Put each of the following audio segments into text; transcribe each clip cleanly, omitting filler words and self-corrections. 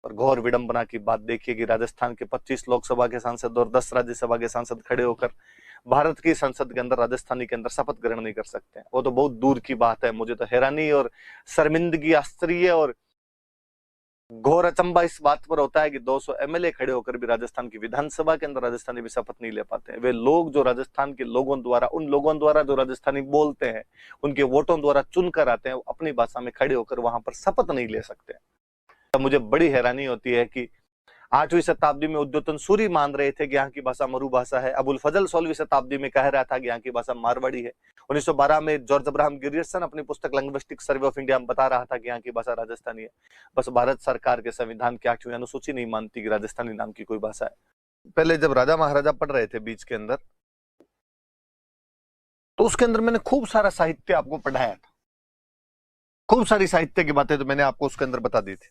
और घोर विडंबना की बात देखिए कि राजस्थान के 25 लोकसभा के सांसद और 10 राज्यसभा के सांसद खड़े होकर भारत की संसद के अंदर, राजस्थानी के अंदर शपथ ग्रहण नहीं कर सकते हैं। वो तो बहुत दूर की बात है। मुझे तो हैरानी और शर्मिंदगी, आश्चर्य और घोर अचंबा इस बात पर होता है कि 200 एमएलए खड़े होकर भी राजस्थान की विधानसभा के अंदर राजस्थानी भी शपथ नहीं ले पाते हैं। वे लोग जो राजस्थान के लोगों द्वारा, उन लोगों द्वारा जो राजस्थानी बोलते हैं, उनके वोटों द्वारा चुनकर आते हैं, अपनी भाषा में खड़े होकर वहां पर शपथ नहीं ले सकते। तो मुझे बड़ी हैरानी होती है कि 8वीं शताब्दी में उद्योतन सूरी मान रहे थे कि यहाँ की भाषा मरु भाषा है। अबुल फजल 16वीं शताब्दी में कह रहा था कि यहाँ की भाषा मारवाड़ी है। 1912 में जॉर्ज अब्राहम गिरियर्सन अपनी पुस्तक लिंग्विस्टिक सर्वे ऑफ इंडिया में बता रहा था कि यहाँ की भाषा राजस्थानी है। बस भारत सरकार के संविधान की 8वीं अनुसूची नहीं मानती कि राजस्थानी नाम की कोई भाषा है। पहले जब राजा महाराजा पढ़ रहे थे बीच के अंदर, तो उसके अंदर मैंने खूब सारा साहित्य आपको पढ़ाया था। खूब सारी साहित्य की बातें तो मैंने आपको उसके अंदर बता दी थी।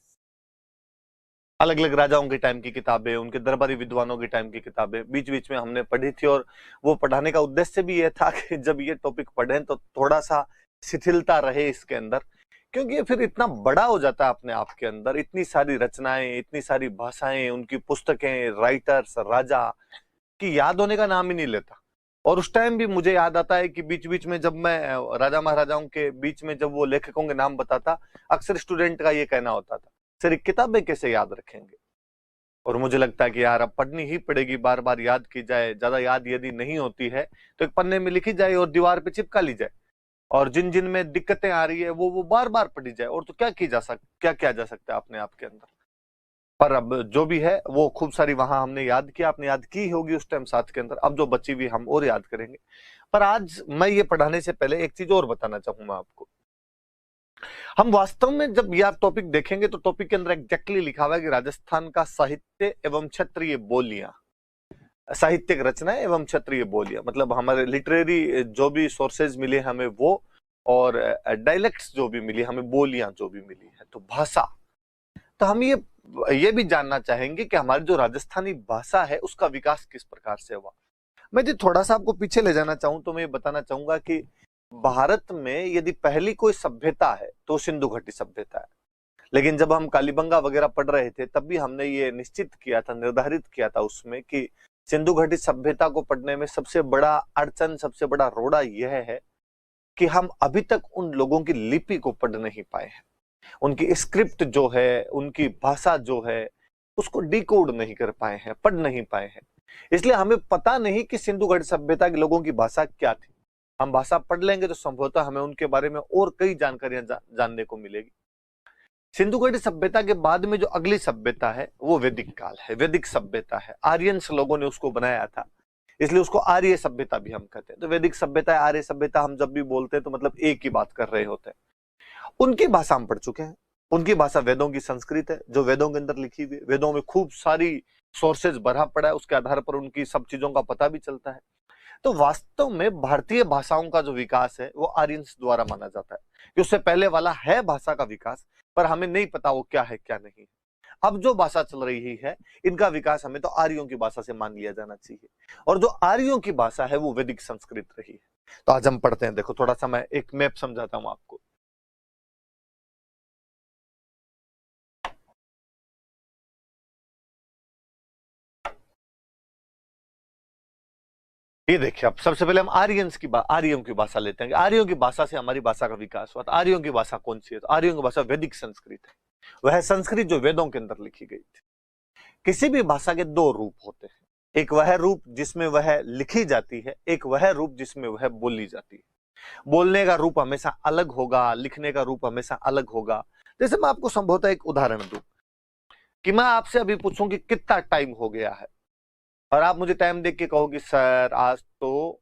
अलग अलग राजाओं के टाइम की किताबें, उनके दरबारी विद्वानों के टाइम की किताबें बीच बीच में हमने पढ़ी थी। और वो पढ़ाने का उद्देश्य भी यह था कि जब ये टॉपिक पढ़ें तो थोड़ा सा शिथिलता रहे इसके अंदर, क्योंकि ये फिर इतना बड़ा हो जाता है अपने आप के अंदर। इतनी सारी रचनाएं, इतनी सारी भाषाएं, उनकी पुस्तकें, राइटर्स, राजा की याद होने का नाम ही नहीं लेता। और उस टाइम भी मुझे याद आता है कि बीच बीच में जब मैं राजा महाराजाओं के बीच में जब वो लेखकों के नाम बताता, अक्सर स्टूडेंट का ये कहना होता था, सर किताबें कैसे याद रखेंगे। और मुझे लगता है कि यार अब पढ़नी ही पड़ेगी, बार बार याद की जाए। ज्यादा याद यदि नहीं होती है तो एक पन्ने में लिखी जाए और दीवार पे चिपका ली जाए, और जिन जिन में दिक्कतें आ रही है वो बार बार पढ़ी जाए। और तो क्या किया जा सकता है अपने आप के अंदर। पर अब जो भी है वो खूब सारी वहां हमने याद किया, आपने याद की होगी उस टाइम साथ के अंदर। अब जो बची हुई हम और याद करेंगे। पर आज मैं ये पढ़ाने से पहले एक चीज और बताना चाहूंगा आपको। हम वास्तव में जब यह टॉपिक देखेंगे तो टॉपिक के अंदर एग्जैक्टली लिखा हुआ है कि राजस्थान का साहित्य एवं क्षेत्रीय बोलियां, साहित्यिक रचनाएं एवं क्षेत्रीय बोलियां, मतलब हमारे लिटरेरी जो भी सोर्सेज मिले हमें वो, और डायलेक्ट्स जो भी मिली हमें, बोलियां जो भी मिली है, तो भाषा। तो हम ये भी जानना चाहेंगे कि हमारी जो राजस्थानी भाषा है उसका विकास किस प्रकार से हुआ। मैं जी थोड़ा सा आपको पीछे ले जाना चाहूं तो मैं बताना चाहूंगा कि भारत में यदि पहली कोई सभ्यता है तो सिंधु घाटी सभ्यता है। लेकिन जब हम कालीबंगा वगैरह पढ़ रहे थे तब भी हमने ये निश्चित किया था, निर्धारित किया था उसमें कि सिंधु घाटी सभ्यता को पढ़ने में सबसे बड़ा अड़चन, सबसे बड़ा रोड़ा यह है कि हम अभी तक उन लोगों की लिपि को पढ़ नहीं पाए हैं। उनकी स्क्रिप्ट जो है, उनकी भाषा जो है, उसको डिकोड नहीं कर पाए हैं, पढ़ नहीं पाए हैं। इसलिए हमें पता नहीं कि सिंधु घाटी सभ्यता के लोगों की भाषा क्या थी। हम भाषा पढ़ लेंगे तो संभवतः हमें उनके बारे में और कई जानकारियां जानने को मिलेगी। सिंधु घाटी सभ्यता के बाद में जो अगली सभ्यता है वो वैदिक काल है, वैदिक सभ्यता है। आर्यंस लोगों ने उसको बनाया था, इसलिए उसको आर्य सभ्यता भी हम कहते हैं। तो वैदिक सभ्यता, आर्य सभ्यता हम जब भी बोलते हैं तो मतलब एक ही बात कर रहे होते हैं। उनकी भाषा हम पढ़ चुके हैं। उनकी भाषा वेदों की संस्कृत है, जो वेदों के अंदर लिखी हुई। वेदों में खूब सारी सोर्सेज भरा पड़ा है, उसके आधार पर उनकी सब चीजों का पता भी चलता है। तो वास्तव में भारतीय भाषाओं का जो विकास है वो आर्यंस द्वारा माना जाता है, कि उससे पहले वाला है भाषा का विकास, पर हमें नहीं पता वो क्या है क्या नहीं है। अब जो भाषा चल रही है इनका विकास हमें तो आर्यों की भाषा से मान लिया जाना चाहिए, और जो आर्यों की भाषा है वो वैदिक संस्कृत रही है। तो आज हम पढ़ते हैं। देखो थोड़ा सा मैं एक मैप समझाता हूं आपको। ये देखिए, अब सबसे पहले हम आर्यों की भाषा लेते हैं। आर्यों की भाषा से हमारी भाषा का विकास हुआ। तो आर्यों की भाषा कौन सी है? तो आर्यों की भाषा वैदिक संस्कृत है। वह संस्कृत जो वेदों के अंदर लिखी गई थी। किसी भी भाषा के दो रूप होते हैं, एक वह रूप जिसमें वह लिखी जाती है, एक वह रूप जिसमें वह बोली जाती है। बोलने का रूप हमेशा अलग होगा, लिखने का रूप हमेशा अलग होगा। जैसे मैं आपको संभवतः एक उदाहरण दूं कि मैं आपसे अभी पूछूं कि कितना टाइम हो गया है, और आप मुझे टाइम देख के कहोगे सर आज तो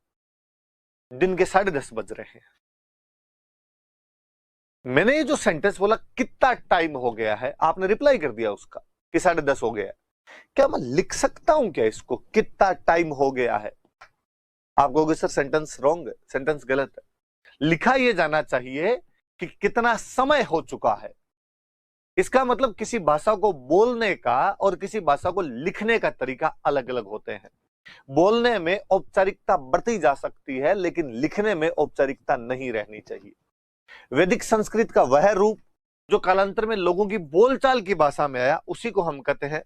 दिन के 10:30 बज रहे हैं। मैंने ये जो सेंटेंस बोला कितना टाइम हो गया है, आपने रिप्लाई कर दिया उसका कि 10:30 हो गया। क्या मैं लिख सकता हूं क्या इसको, कितना टाइम हो गया है? आप कहोगे सर सेंटेंस रॉन्ग है, सेंटेंस गलत है। लिखा यह जाना चाहिए कि कितना समय हो चुका है। इसका मतलब किसी भाषा को बोलने का और किसी भाषा को लिखने का तरीका अलग अलग होते हैं। बोलने में औपचारिकता बरती जा सकती है, लेकिन लिखने में औपचारिकता नहीं रहनी चाहिए। वैदिक संस्कृत का वह रूप जो कालांतर में लोगों की बोलचाल की भाषा में आया, उसी को हम कहते हैं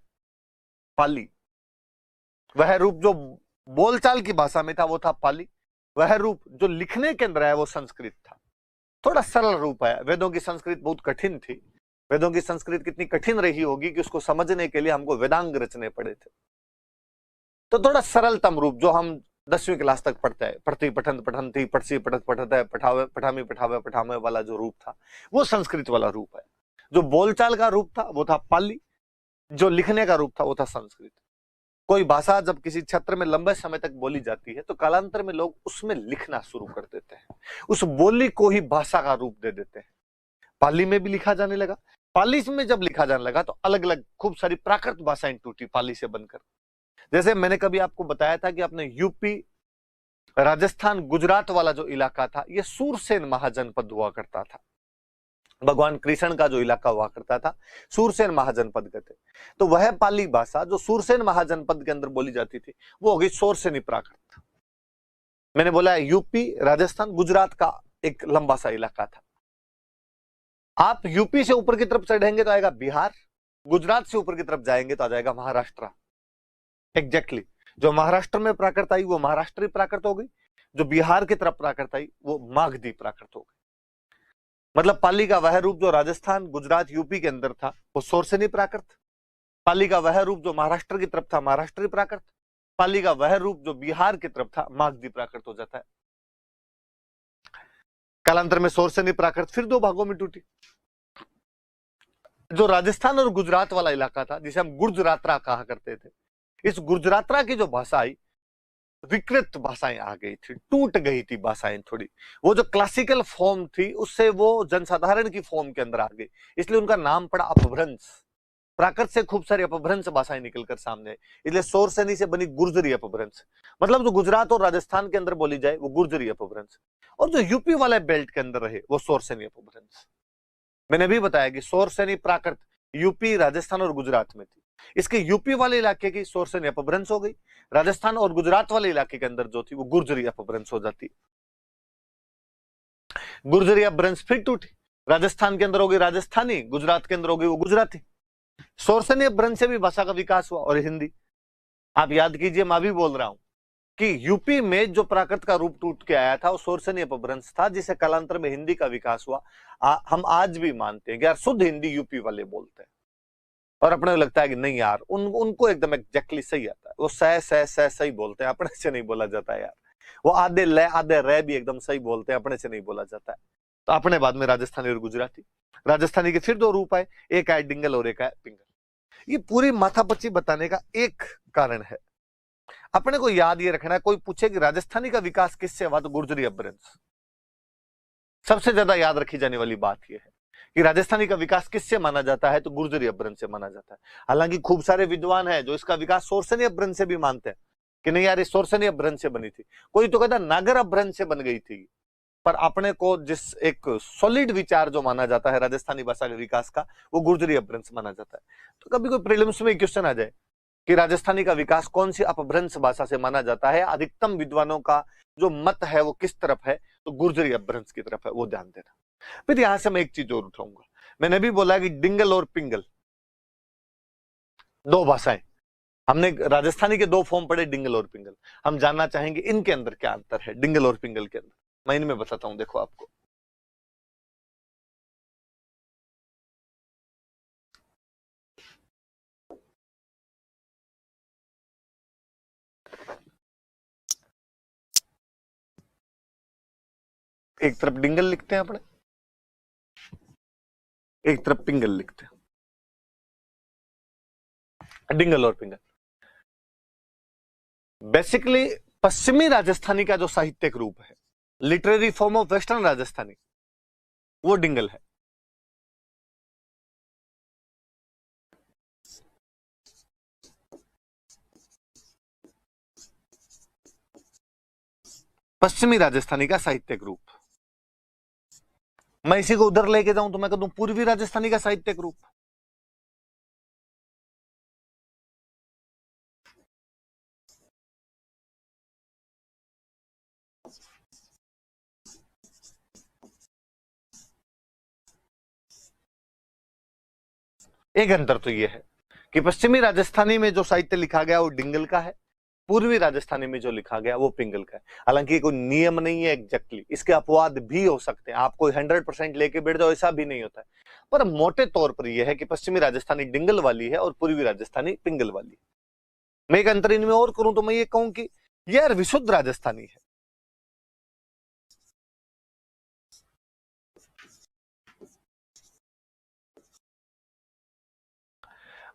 पाली। वह रूप जो बोलचाल की भाषा में था वो था पाली, वह रूप जो लिखने के अंदर आया वो संस्कृत था। थोड़ा सरल रूप आया। वेदों की संस्कृत बहुत कठिन थी। वेदों की संस्कृत कितनी कठिन रही होगी कि उसको समझने के लिए हमको वेदांग रचने पड़े थे। तो थोड़ा सरलतम रूप जो हम 10वीं क्लास तक पढ़ते हैं, पढ़ती पठन पठनती पढ़सी पठत पठत है पठावे पठामी पठावे पठामे वाला जो रूप था वो संस्कृत वाला रूप है। जो बोलचाल का रूप था वो था पाली, जो लिखने का रूप था वो था संस्कृत। कोई भाषा जब किसी क्षेत्र में लंबे समय तक बोली जाती है तो कालांतर में लोग उसमें लिखना शुरू कर देते हैं, उस बोली को ही भाषा का रूप दे देते हैं। पाली में भी लिखा जाने लगा। पाली में जब लिखा जाने लगा तो अलग अलग खूब सारी प्राकृत भाषाएं टूटी पाली से बनकर। जैसे मैंने कभी आपको बताया था कि अपने यूपी, राजस्थान, गुजरात वाला जो इलाका था ये सूरसेन महाजनपद हुआ करता था। भगवान कृष्ण का जो इलाका हुआ करता था सूरसेन महाजनपद कहते। तो वह पाली भाषा जो सूरसेन महाजनपद के अंदर बोली जाती थी वो हो गई सोरसेनी प्राकृत। मैंने बोला यूपी, राजस्थान, गुजरात का एक लंबा सा इलाका था। आप यूपी से ऊपर की तरफ चढ़ेंगे तो आएगा बिहार, गुजरात से ऊपर की तरफ जाएंगे तो आ जाएगा महाराष्ट्र। एग्जैक्टली जो महाराष्ट्र में प्राकृत आई वो महाराष्ट्री प्राकृत हो गई, जो बिहार की तरफ प्राकृत आई वो मागधी प्राकृत हो गई। मतलब पाली का वह रूप जो राजस्थान, गुजरात, यूपी के अंदर था वो सोरसेनी प्राकृत। पाली का वह रूप जो महाराष्ट्र की तरफ था महाराष्ट्री प्राकृत। पाली का वह रूप जो बिहार की तरफ था मागधी प्राकृत हो जाता है। कालांतर में सोरसेनी प्राकृत फिर दो भागों में टूटी। जो राजस्थान और गुजरात वाला इलाका था जिसे हम गुर्जरात्रा कहा करते थे, इस गुर्जरात्रा की जो भाषा आई विकृत भाषाएं आ गई थी, टूट गई थी भाषाएं थोड़ी। वो जो क्लासिकल फॉर्म थी उससे वो जनसाधारण की फॉर्म के अंदर आ गई, इसलिए उनका नाम पड़ा अपभ्रंश। प्राकृत से खूब सारी अपभ्रंश भाषाएं निकलकर सामने आई, इसलिए सोरसेनी से बनी गुर्जरी अपभ्रंश। मतलब जो गुजरात और राजस्थान के अंदर बोली जाए वो गुर्जरी अपभ्रंश, और जो यूपी वाले बेल्ट के अंदर रहे वो सोरसेनी अपभ्रंश। मैंने भी बताया कि सोरसेनी प्राकृत यूपी, राजस्थान और गुजरात में थी। इसके यूपी वाले इलाके की सोरसेनी अपभ्रंश हो गई, राजस्थान और गुजरात वाले इलाके के अंदर जो थी वो गुर्जरी अपभ्रंश हो जाती। गुर्जरी अपभ्रंश फिर टूटी, राजस्थान के अंदर हो गई राजस्थानी, गुजरात के अंदर हो गई वो गुजराती। सोरसेनी अपभ्रंश से भी भाषा का विकास हुआ। और हिंदी आप याद कीजिए, मैं भी बोल रहा हूं कि यूपी में जो प्राकृत का रूप टूट के आया था वो सोरसेनी अपभ्रंश था, जिसे कालांतर में हिंदी का विकास हुआ। हम आज भी मानते हैं कि यार शुद्ध हिंदी यूपी वाले बोलते हैं, और अपने को लगता है कि नहीं यार उनको एकदम एग्जैक्टली सही आता है, वो सह सही बोलते हैं, अपने से नहीं बोला जाता है यार। वो आधे ले आधे रे भी एकदम सही बोलते हैं, अपने से नहीं बोला जाता है। तो अपने बाद में राजस्थानी और गुजराती। राजस्थानी के फिर दो रूप आए, एक आए डिंगल और एक आए पिंगल। ये पूरी माथापच्ची बताने का एक कारण है। अपने को याद ये रखना है, कोई पूछे कि राजस्थानी का विकास किससे हुआ तो गुर्जरी अपभ्रंश। सबसे ज्यादा याद रखी जाने वाली बात यह है कि राजस्थानी का विकास किससे माना जाता है तो गुर्जरी अपभ्रंश से माना जाता है। हालांकि खूब सारे विद्वान हैं जो इसका विकास सोरसेनी अपभ्रंश से भी मानते हैं कि नहीं यार ये सोरसेनी अपभ्रंश से बनी थी। कोई तो कहता नागर अपभ्रंश से बन गई थी, पर अपने को जिस एक सॉलिड विचार जो माना जाता है राजस्थानी भाषा के विकास का वो गुर्जरी अपभ्रंश माना जाता है। तो कभी कोई प्रीलिम्स में क्वेश्चन आ जाए कि राजस्थानी का विकास कौन सी अपभ्रंश भाषा से माना जाता है, अधिकतम विद्वानों का जो मत है वो किस तरफ है तो गुर्जरी अपभ्रंश की तरफ है, वो ध्यान देना। फिर यहां से मैं एक चीज और उठाऊंगा, मैंने भी बोला कि डिंगल और पिंगल दो भाषाएं। हमने राजस्थानी के दो फॉर्म पढ़े, डिंगल और पिंगल। हम जानना चाहेंगे इनके अंदर क्या अंतर है डिंगल और पिंगल के अंदर। मैं इनमें बताता हूं, देखो आपको। एक तरफ डिंगल लिखते हैं अपने, एक तरफ पिंगल लिखते हैं। डिंगल और पिंगल बेसिकली पश्चिमी राजस्थानी का जो साहित्यिक रूप है, literary form of western Rajasthani, वो डिंगल है। पश्चिमी राजस्थानी का साहित्यिक रूप। मैं इसी को उधर लेके जाऊं तो मैं कहूं पूर्वी राजस्थानी का साहित्यिक रूप। एक अंतर तो यह है कि पश्चिमी राजस्थानी में जो साहित्य लिखा गया वो डिंगल का है, पूर्वी राजस्थानी में जो लिखा गया वो पिंगल का है। हालांकि कोई नियम नहीं है एग्जैक्टली, इसके अपवाद भी हो सकते हैं, आप कोई 100% लेके बैठ जाओ ऐसा भी नहीं होता है, पर मोटे तौर पर यह है कि पश्चिमी राजस्थानी डिंगल वाली है और पूर्वी राजस्थानी पिंगल वाली है। मैं एक अंतर इनमें और करूं तो मैं ये कहूं कि यार विशुद्ध राजस्थानी है।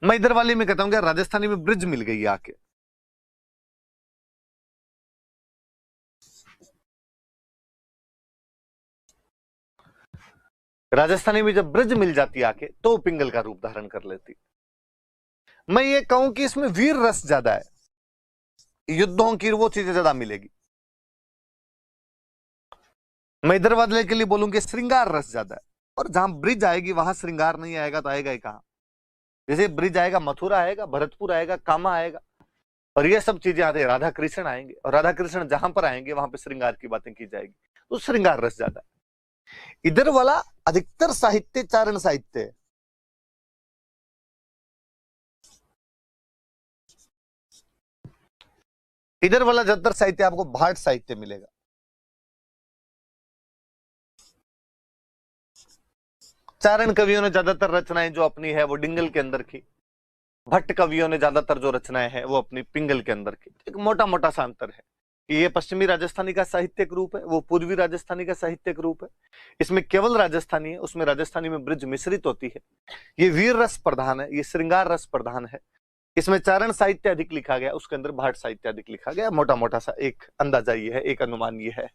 मैं इधर वाली में कहता हूं कि राजस्थानी में ब्रिज मिल गई आके, राजस्थानी में जब ब्रिज मिल जाती आके तो पिंगल का रूप धारण कर लेती। मैं ये कहूं कि इसमें वीर रस ज्यादा है, युद्धों की वो चीजें ज्यादा मिलेगी। मैं इधर वाले के लिए बोलूंगी श्रृंगार रस ज्यादा है, और जहां ब्रिज आएगी वहां श्रृंगार नहीं आएगा तो आएगा ही कहां। जैसे ब्रिज आएगा मथुरा आएगा, भरतपुर आएगा, कामा आएगा, और ये सब चीजें आते हैं, राधा कृष्ण आएंगे, और राधा कृष्ण जहां पर आएंगे वहां पे श्रृंगार की बातें की जाएगी, तो श्रृंगार रस ज्यादा है। इधर वाला अधिकतर साहित्य चारण साहित्य है। इधर वाला ज्यादातर साहित्य आपको भाट साहित्य मिलेगा। चारण कवियों ने ज्यादातर रचनाएं जो अपनी है वो डिंगल के अंदर की, भट्ट कवियों ने ज्यादातर जो रचनाएं हैं वो अपनी पिंगल के अंदर की। एक मोटा मोटा सा अंतर है कि ये पश्चिमी राजस्थानी का साहित्यिक रूप है, वो पूर्वी राजस्थानी का साहित्यिक रूप है। इसमें केवल राजस्थानी है, उसमें राजस्थानी में ब्रिज मिश्रित होती है। ये वीर रस प्रधान है, ये श्रृंगार रस प्रधान है। इसमें चारण साहित्य अधिक लिखा गया, उसके अंदर भाट साहित्य अधिक लिखा गया। मोटा मोटा सा एक अंदाजा ये है, एक अनुमान ये है।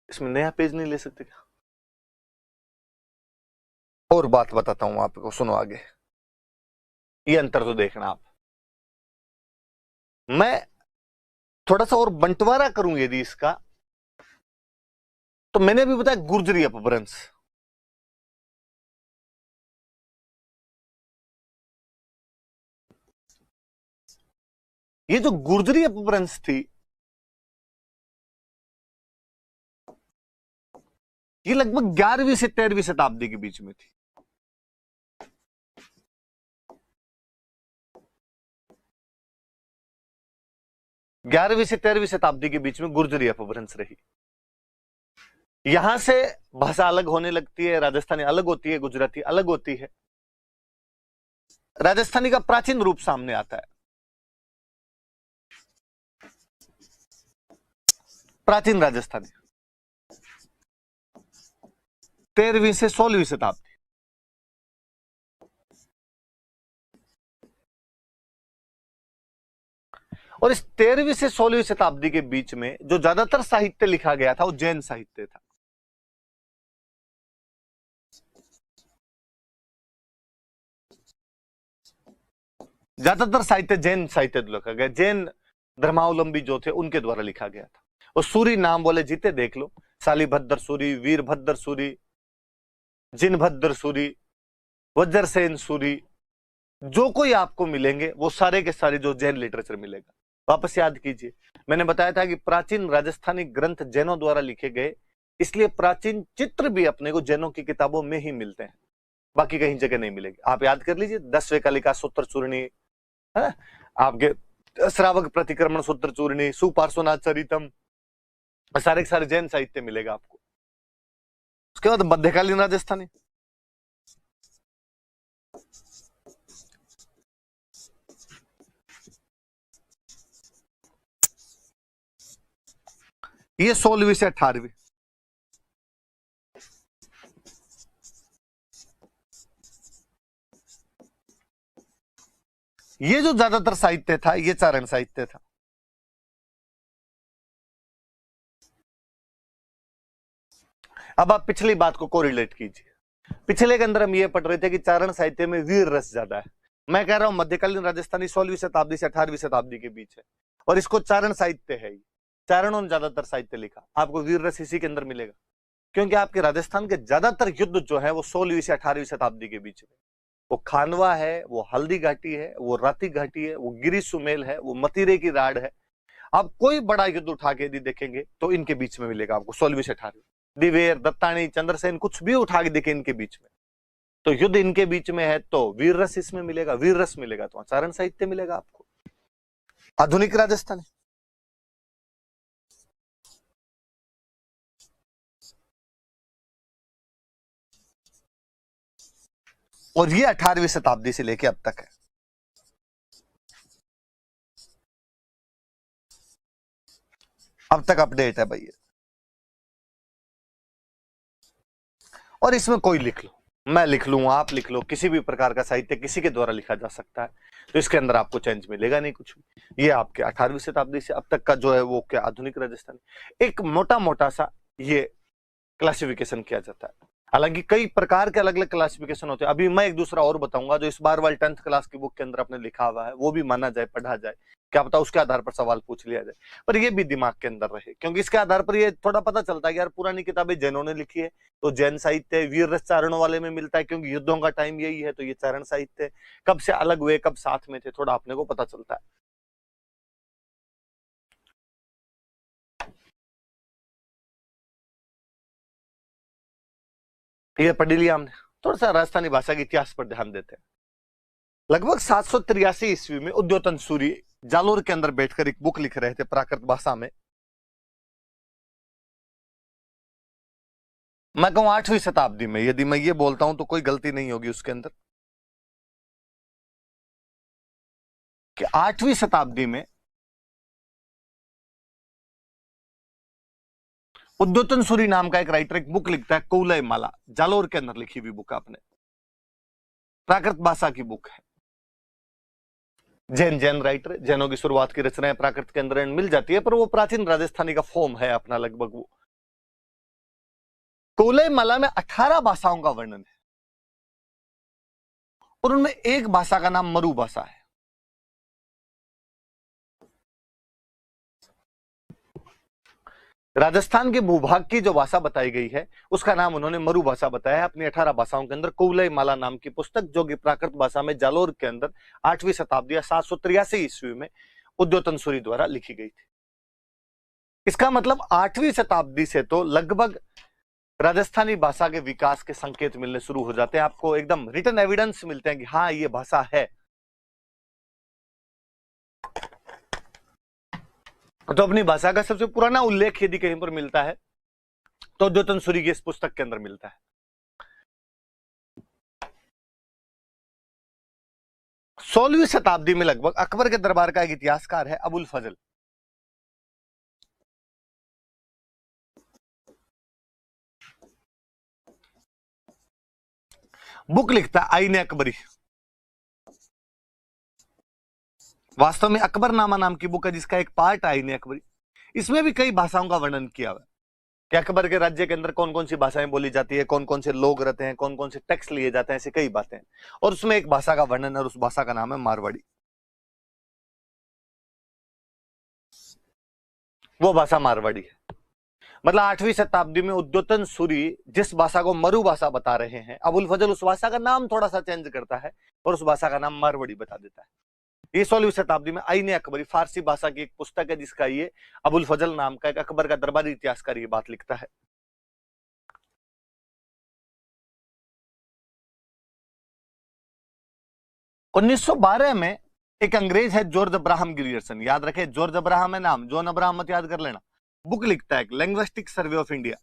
इसमें नया पेज नहीं ले सकते क्या? और बात बताता हूं आपको, सुनो आगे। ये अंतर तो देखना आप। मैं थोड़ा सा और बंटवारा करूं यदि इसका, तो मैंने अभी बताया गुर्जरी अपभ्रंश। ये जो गुर्जरी अपभ्रंश थी, ये लगभग 11वीं से 13वीं शताब्दी के बीच में थी। ग्यारहवीं से 13वीं शताब्दी के बीच में गुर्जरी अपभ्रंश रही। यहां से भाषा अलग होने लगती है, राजस्थानी अलग होती है, गुजराती अलग होती है। राजस्थानी का प्राचीन रूप सामने आता है। प्राचीन राजस्थानी 13वीं से 16वीं शताब्दी। और इस 13वीं से 16वीं शताब्दी के बीच में जो ज्यादातर साहित्य लिखा गया था वो जैन साहित्य था। ज्यादातर साहित्य जैन साहित्य लिखा गया, जैन धर्मावलंबी जो थे उनके द्वारा लिखा गया था। और सूरी नाम बोले जीते देख लो, शालीभद्र सूरी, वीरभद्र सूरी, जिनभद्र सूरी, वज्रसेन सूरी, जो कोई आपको मिलेंगे वो सारे के सारे जो जैन लिटरेचर मिलेगा। वापस याद कीजिए, मैंने बताया था कि प्राचीन राजस्थानी ग्रंथ जैनों द्वारा लिखे गए, इसलिए प्राचीन चित्र भी अपने को जैनों की किताबों में ही मिलते हैं, बाकी कहीं जगह नहीं मिलेगी। आप याद कर लीजिए, 10वें कालिका सूत्र चूर्णी है, आपके श्रावक प्रतिक्रमण सूत्र चूर्णी, सुपार्श्वनाथ चरितम, सारे के सारे जैन साहित्य मिलेगा आपको। उसके बाद मध्यकालीन राजस्थानी, ये 16वीं से 18वीं। ये जो ज्यादातर साहित्य था ये चारण साहित्य था। अब आप पिछली बात को कोरिलेट कीजिए। पिछले के अंदर हम ये पढ़ रहे थे कि चारण साहित्य में वीर रस ज्यादा है। मैं कह रहा हूं मध्यकालीन राजस्थानी 16वीं शताब्दी से 18वीं शताब्दी के बीच है, और इसको चारण साहित्य है। चारणों ने ज्यादातर साहित्य लिखा, आपको वीर रस इसी के अंदर मिलेगा, क्योंकि आपके राजस्थान के ज्यादातर युद्ध जो है वो 16वीं से 18वीं शताब्दी के बीच में। वो खानवा है, वो हल्दी घाटी है, वो राती घाटी है, वो गिरी सुमेल है, वो मतीरे की राड है। आप कोई बड़ा युद्ध उठा के यदि देखेंगे तो इनके बीच में मिलेगा आपको 16वीं से 18वीं। दिवेर, दत्तानी, चंद्रसेन, कुछ भी उठा के देखे इनके बीच में, तो युद्ध इनके बीच में है तो वीर रस इसमें मिलेगा, वीर रस मिलेगा तो चारण साहित्य मिलेगा आपको। आधुनिक राजस्थानी, और ये 18वीं शताब्दी से लेके अब तक है। अब तक अपडेट है भैया। और इसमें कोई लिख लो, मैं लिख लूं, आप लिख लो, किसी भी प्रकार का साहित्य किसी के द्वारा लिखा जा सकता है, तो इसके अंदर आपको चेंज मिलेगा नहीं कुछ भी। ये आपके 18वीं शताब्दी से अब तक का जो है वो क्या आधुनिक राजस्थानी, एक मोटा मोटा सा ये क्लासिफिकेशन किया जाता है। हालांकि कई प्रकार के अलग अलग क्लासिफिकेशन होते हैं। अभी मैं एक दूसरा और बताऊंगा जो इस बार वाली 10th क्लास की बुक के अंदर आपने लिखा हुआ है, वो भी माना जाए, पढ़ा जाए, क्या पता उसके आधार पर सवाल पूछ लिया जाए, पर ये भी दिमाग के अंदर रहे, क्योंकि इसके आधार पर ये थोड़ा पता चलता है कि यार पुरानी किताबें जैनों ने लिखी है तो जैन साहित्य वीर रस चारणों वाले में मिलता है, क्योंकि युद्धों का टाइम यही है, तो ये चारण साहित्य कब से अलग हुए, कब साथ में थे, थोड़ा अपने को पता चलता है। ये पढ़ लिया हमने। थोड़ा सा राजस्थानी भाषा के इतिहास पर ध्यान देते हैं। लगभग 783 ईस्वी में उद्योतन सूरी जालोर के अंदर बैठकर एक बुक लिख रहे थे प्राकृत भाषा में। मैं कहूं 8वीं शताब्दी में, यदि मैं ये बोलता हूं तो कोई गलती नहीं होगी उसके अंदर, कि 8वीं शताब्दी में उद्योतन सूरी नाम का एक राइटर एक बुक लिखता है, कौलय माला, जालोर के अंदर लिखी हुई बुक आपने, प्राकृत भाषा की बुक है। जैन राइटर, जैनों की शुरुआत की रचनाएं प्राकृत के अंदर मिल जाती है, पर वो प्राचीन राजस्थानी का फॉर्म है अपना लगभग। वो कौलय माला में 18 भाषाओं का वर्णन है, और उनमें एक भाषा का नाम मरु भाषा है। राजस्थान के भूभाग की जो भाषा बताई गई है उसका नाम उन्होंने मरु भाषा बताया है अपनी 18 भाषाओं के अंदर। कौलय माला नाम की पुस्तक जो कि प्राकृत भाषा में जालोर के अंदर 8वीं शताब्दी या 783 ईस्वी में उद्योतन सूरी द्वारा लिखी गई थी। इसका मतलब 8वीं शताब्दी से तो लगभग राजस्थानी भाषा के विकास के संकेत मिलने शुरू हो जाते हैं, आपको एकदम रिटन एविडेंस मिलते हैं कि हाँ ये भाषा है। तो अपनी भाषा का सबसे पुराना उल्लेख यदि कहीं पर मिलता है तो उद्योतन सूरी की इस पुस्तक के अंदर मिलता है। 16वीं शताब्दी में लगभग अकबर के दरबार का एक इतिहासकार है अबुल फजल। बुक लिखता है आईने अकबरी, वास्तव में अकबरनामा नाम की बुक है जिसका एक पार्ट आईने अकबरी। इसमें भी कई भाषाओं का वर्णन किया हुआ है कि अकबर के राज्य के अंदर कौन कौन सी भाषाएं बोली जाती है, कौन कौन से लोग रहते हैं, कौन कौन से टैक्स लिए जाते हैं, ऐसी कई बातें। और उसमें एक भाषा का वर्णन है और उस भाषा का नाम है मारवाड़ी। वो भाषा मारवाड़ी है। मतलब 8वीं शताब्दी में उद्योतन सूरी जिस भाषा को मरु भाषा बता रहे हैं, अबुल फजल उस भाषा का नाम थोड़ा सा चेंज करता है और उस भाषा का नाम मारवाड़ी बता देता है। ये 16वीं शताब्दी में आईने अकबरी फारसी भाषा की एक पुस्तक है जिसका ये अबुल फजल नाम का एक अकबर का दरबारी इतिहासकार ये बात लिखता है। उन्नीस सौ 12 में एक अंग्रेज है जॉर्ज अब्राहम ग्रियर्सन, याद रखे जॉर्ज अब्राहम है नाम, जॉन अब्राहम मत याद कर लेना। बुक लिखता है linguistic survey of India.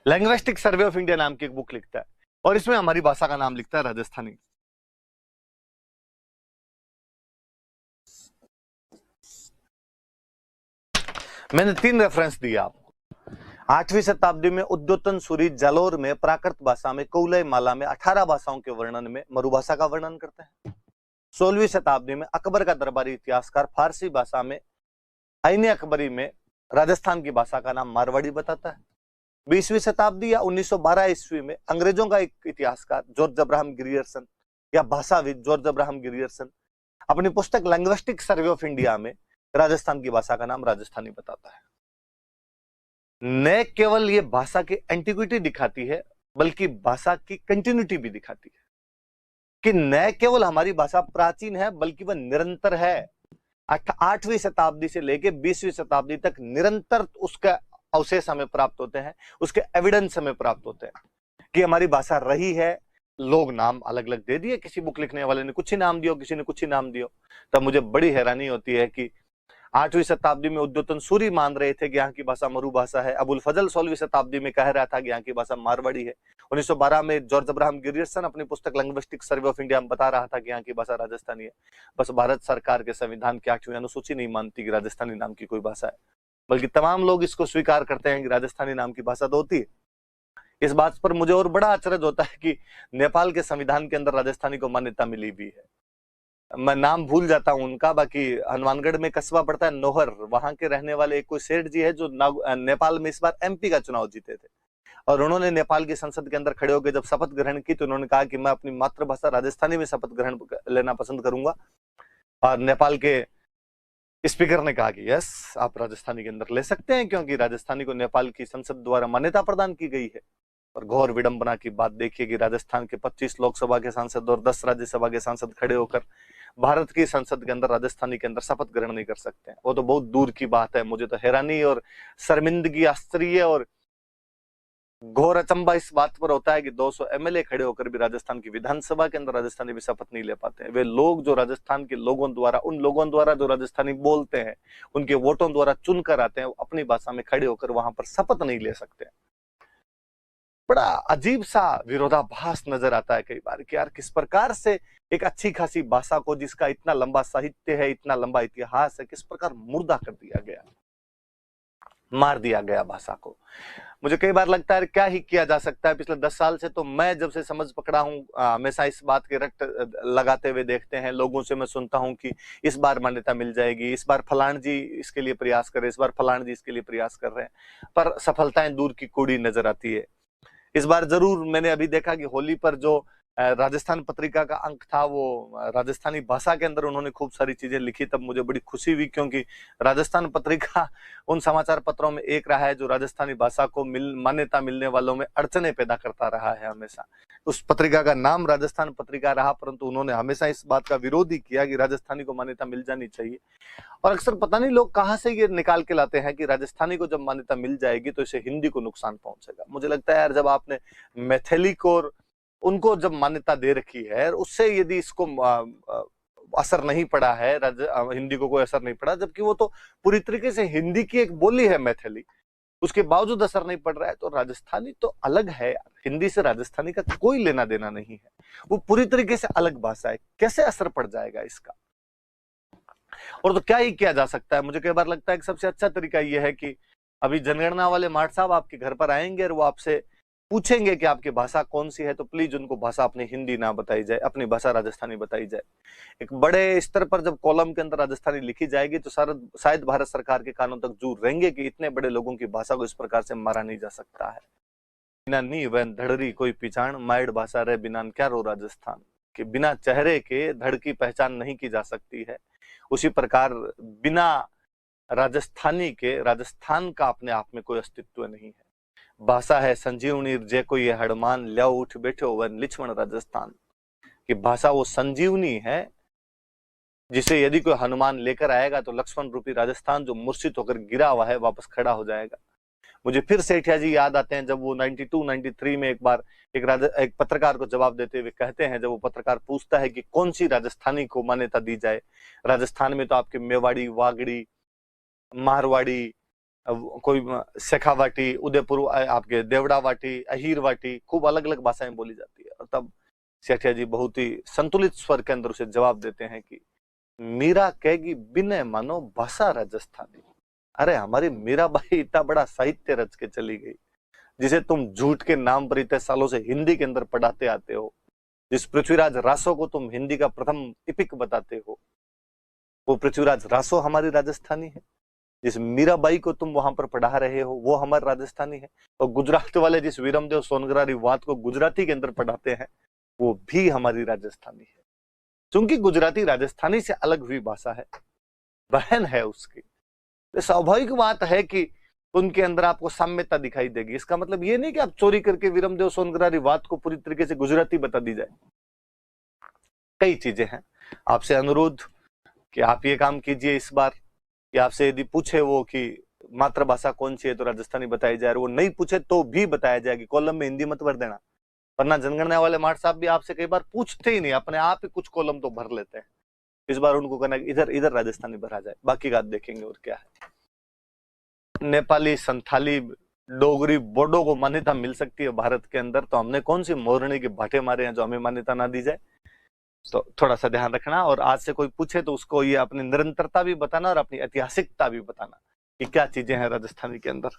Linguistic survey of India नाम की एक बुक लिखता है और इसमें हमारी भाषा का नाम लिखता है राजस्थानी। मैंने 3 रेफरेंस दिया आपको। 8वीं शताब्दी में उद्योतन सूरी जालोर में प्राकृत भाषा में कौलय माला में 18 भाषाओं के वर्णन में मरु भाषा का वर्णन करते हैं। 16वीं शताब्दी में अकबर का दरबारी इतिहासकार फारसी भाषा में आईने अकबरी में राजस्थान की भाषा का नाम मारवाड़ी बताता है। 20वीं शताब्दी या 1912 ईस्वी में अंग्रेजों का एक इतिहासकार जॉर्ज अब्राहम ग्रियर्सन या भाषाविद जॉर्ज अब्राहम ग्रियर्सन अपनी पुस्तक लिंग्विस्टिक सर्वे ऑफ इंडिया में राजस्थान की भाषा का नाम राजस्थानी बताता है। न केवल ये भाषा की एंटिक्विटी दिखाती है बल्कि भाषा की कंटिन्यूटी भी दिखाती है। कि न केवल हमारी भाषा प्राचीन है बल्कि वह निरंतर है। 8वीं शताब्दी से लेके 20वीं शताब्दी तक निरंतर उसका अवशेष हमें प्राप्त होते हैं, उसके एविडेंस हमें प्राप्त होते हैं कि हमारी भाषा रही है। लोग नाम अलग अलग दे दिए, किसी बुक लिखने वाले ने कुछ ही नाम दियो, किसी ने कुछ ही नाम दियो। तब मुझे बड़ी हैरानी होती है कि 8वीं शताब्दी में उद्योतन सूरी मान रहे थे कि यहाँ की भाषा मरु भाषा है। अबुल फजल 16वीं शताब्दी में कह रहा था कि यहाँ की भाषा मारवाड़ी है। 1912 में जॉर्ज अब्राहम गिरियर्सन अपनी पुस्तक लिंग्विस्टिक सर्वे ऑफ इंडिया में बता रहा था कि यहाँ की भाषा राजस्थानी है। बस भारत सरकार के संविधान की 8वीं अनुसूची नहीं मानती कि राजस्थानी नाम की कोई भाषा है, बल्कि तमाम लोग इसको स्वीकार करते हैं कि राजस्थानी नाम की भाषा तो होती है। इस बात पर मुझे और बड़ा आश्चर्य होता है कि नेपाल के संविधान के अंदर राजस्थानी को मान्यता मिली भी है। मैं नाम भूल जाता हूं उनका, बाकी हनुमानगढ़ में कस्बा पड़ता है नोहर, वहां के रहने वाले एक कोई सेठ जी है जो नेपाल में इस बार एमपी का चुनाव जीते थे, और उन्होंने नेपाल की संसद के अंदर खड़े होकर जब शपथ ग्रहण की तो उन्होंने कहा कि मैं अपनी मातृभाषा राजस्थानी में शपथ ग्रहण लेना पसंद करूंगा। और नेपाल के स्पीकर ने कहा कि यस, आप राजस्थानी के अंदर ले सकते हैं, क्योंकि राजस्थानी को नेपाल की संसद द्वारा मान्यता प्रदान की गई है। और घोर विडंबना की बात देखिए कि राजस्थान के 25 लोकसभा के सांसद और 10 राज्यसभा के सांसद खड़े होकर भारत की संसद के अंदर राजस्थानी के अंदर शपथ ग्रहण नहीं कर सकते हैं। वो तो बहुत दूर की बात है। मुझे तो हैरानी और शर्मिंदगी, आश्चर्य और घोर अचंबा इस बात पर होता है कि 200 एमएलए खड़े होकर भी राजस्थान की विधानसभा के अंदर राजस्थानी में शपथ नहीं ले पाते हैं। वे लोग जो राजस्थान के लोगों द्वारा, उन लोगों द्वारा जो राजस्थानी बोलते हैं, उनके वोटों द्वारा चुनकर आते हैं, अपनी भाषा में खड़े होकर वहां पर शपथ नहीं ले सकते। बड़ा अजीब सा विरोधाभास नजर आता है कई बार कि यार किस प्रकार से एक अच्छी खासी भाषा को, जिसका इतना लंबा साहित्य है, इतना लंबा इतिहास है, किस प्रकार मुर्दा कर दिया गया, मार दिया गया भाषा को। मुझे कई बार लगता है क्या ही किया जा सकता है। पिछले 10 साल से तो मैं जब से समझ पकड़ा हूं, हमेशा इस बात के रट लगाते हुए देखते हैं, लोगों से मैं सुनता हूं कि इस बार मान्यता मिल जाएगी, इस बार फलान जी इसके लिए प्रयास कर रहे, इस बार फलान जी इसके लिए प्रयास कर रहे हैं, पर सफलताएं दूर की कूड़ी नजर आती है। इस बार जरूर मैंने अभी देखा कि होली पर जो राजस्थान पत्रिका का अंक था, वो राजस्थानी भाषा के अंदर उन्होंने खूब सारी चीजें लिखी, तब मुझे बड़ी खुशी हुई, क्योंकि राजस्थान पत्रिका उन समाचार पत्रों में एक रहा है जो राजस्थानी भाषा को मान्यता मिलने वालों में अड़चने पैदा करता रहा है हमेशा। उस पत्रिका का नाम राजस्थान पत्रिका रहा, परंतु उन्होंने हमेशा इस बात का विरोध ही किया कि राजस्थानी को मान्यता मिल जानी चाहिए। और अक्सर पता नहीं लोग कहाँ से ये निकाल के लाते हैं कि राजस्थानी को जब मान्यता मिल जाएगी तो इसे हिंदी को नुकसान पहुंचेगा। मुझे लगता है यार, जब आपने मैथिली को उनको जब मान्यता दे रखी है, उससे यदि इसको असर नहीं पड़ा है, हिंदी को कोई असर नहीं पड़ा, जबकि वो तो पूरी तरीके से हिंदी की एक बोली है मैथिली, उसके बावजूद असर नहीं पड़ रहा है, तो राजस्थानी तो अलग है यार। हिंदी से राजस्थानी का कोई लेना देना नहीं है, वो पूरी तरीके से अलग भाषा है, कैसे असर पड़ जाएगा इसका। और तो क्या ही किया जा सकता है। मुझे कई बार लगता है कि सबसे अच्छा तरीका यह है कि अभी जनगणना वाले मार्ट साहब आपके घर पर आएंगे और वो आपसे पूछेंगे कि आपकी भाषा कौन सी है, तो प्लीज उनको भाषा अपनी हिंदी ना बताई जाए, अपनी भाषा राजस्थानी बताई जाए। एक बड़े स्तर पर जब कॉलम के अंदर राजस्थानी लिखी जाएगी तो शायद भारत सरकार के कानों तक जरूर रहेंगे कि इतने बड़े लोगों की भाषा को इस प्रकार से मारा नहीं जा सकता है। बिना नी वैन धड़री कोई पिछाण, माइड भाषा रे बिना क्या रो राजस्थान, कि बिना चेहरे के धड़ की पहचान नहीं की जा सकती है। उसी प्रकार बिना राजस्थानी के राजस्थान का अपने आप में कोई अस्तित्व नहीं है। भाषा है संजीवनी जे कोई ये हड़मान, ल्याओ उठ बैठो वन लिछमण राजस्थान, कि भाषा वो संजीवनी है जिसे यदि कोई हनुमान लेकर आएगा तो लक्ष्मण रूपी राजस्थान जो मूर्छित होकर गिरा हुआ है वापस खड़ा हो जाएगा। मुझे फिर सेठिया जी याद आते हैं, जब वो 92-93 में एक बार एक पत्रकार को जवाब देते हुए कहते हैं, जब वो पत्रकार पूछता है कि कौन सी राजस्थानी को मान्यता दी जाए, राजस्थान में तो आपके मेवाड़ी, वागड़ी, मारवाड़ी, कोई शेखावाटी, उदयपुर आपके देवड़ावाटी, अहीरवाटी, खूब अलग अलग भाषाएं बोली जाती है। और तब सेठिया जी बहुत ही संतुलित स्वर के अंदर उसे जवाब देते हैं कि मीरा कहेगी बिना मानो भाषा राजस्थानी। अरे हमारी मीराबाई इतना बड़ा साहित्य रच के चली गई, जिसे तुम झूठ के नाम पर इतने सालों से हिंदी के अंदर पढ़ाते आते हो, जिस पृथ्वीराज रासो को तुम हिंदी का प्रथम इपिक बताते हो, वो पृथ्वीराज रासो हमारी राजस्थानी है। जिस मीराबाई को तुम वहां पर पढ़ा रहे हो वो हमारे राजस्थानी है। और गुजरात वाले जिस वीरमदेव सोनग्रारी वात को गुजराती के अंदर पढ़ाते हैं वो भी हमारी राजस्थानी है। क्योंकि गुजराती राजस्थानी से अलग हुई भाषा है, बहन है उसकी, तो स्वाभाविक बात है कि उनके अंदर आपको साम्यता दिखाई देगी। इसका मतलब ये नहीं कि आप चोरी करके वीरमदेव सोनग्रारी वात को पूरी तरीके से गुजराती बता दी जाए। कई चीजें हैं। आपसे अनुरोध कि आप ये काम कीजिए इस बार, कि आपसे यदि पूछे वो कि मातृभाषा कौन सी है तो राजस्थानी बताई जाए, वो नहीं पूछे तो भी बताया जाए कि कॉलम में हिंदी मत भर देना, वरना जनगणना वाले मार्ट साहब भी आपसे कई बार पूछते ही नहीं, अपने आप ही कुछ कॉलम तो भर लेते हैं। इस बार उनको कहना इधर इधर राजस्थानी भरा जाए, बाकी बात देखेंगे और क्या है। नेपाली, संथाली, डोगरी, बोडो को मान्यता मिल सकती है भारत के अंदर, तो हमने कौन सी मोरनी के भाटे मारे हैं जो हमें मान्यता ना दी जाए। तो थोड़ा सा ध्यान रखना, और आज से कोई पूछे तो उसको ये अपनी निरंतरता भी बताना और अपनी ऐतिहासिकता भी बताना कि क्या चीजें हैं राजस्थानी के अंदर।